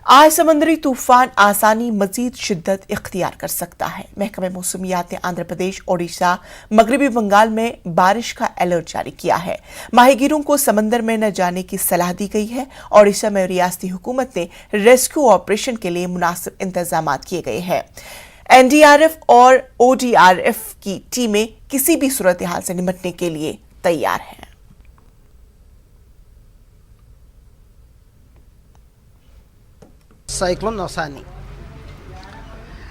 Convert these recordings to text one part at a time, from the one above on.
आज समंदरी तूफान आसानी मजीद शिद्दत इख्तियार कर सकता है। महकमे मौसमियात ने आंध्र प्रदेश, ओडिशा, मगरबी बंगाल में बारिश का अलर्ट जारी किया है। माहीगीरों को समंदर में न जाने की सलाह दी गई है। ओडिशा में रियासती हुकूमत ने रेस्क्यू ऑपरेशन के लिए मुनासिब इंतजाम किए गए हैं। NDRF और ODRF की टीमें किसी भी सूरत हाल से निपटने के लिए तैयार हैं। Cyclone Asani,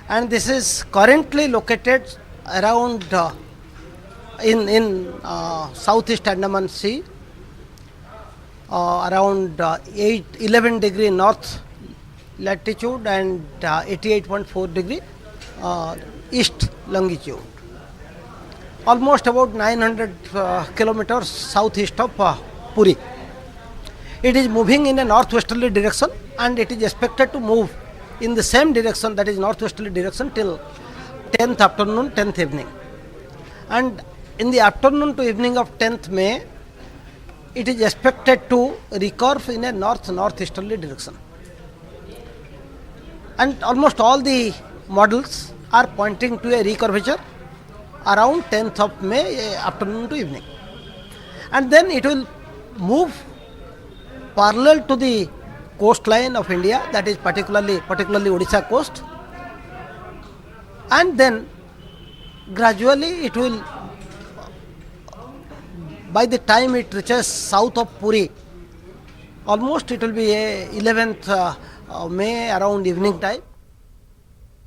and this is currently located around in southeast Andaman Sea, around 11 degree north latitude and 88.4 degree east longitude, almost about 900 kilometers southeast of Puri. It is moving in a northwesterly direction, and it is expected to move in the same direction, that is northwesterly direction, till 10th afternoon, 10th evening. And in the afternoon to evening of 10th May, it is expected to recurve in a northeasterly direction. And almost all the models are pointing to a recurvature around 10th of May, afternoon to evening. And then it will move parallel to the coastline of India, that is particularly Odisha coast, and then gradually it will, by the time it reaches south of Puri, almost it will be a 11th May around evening time.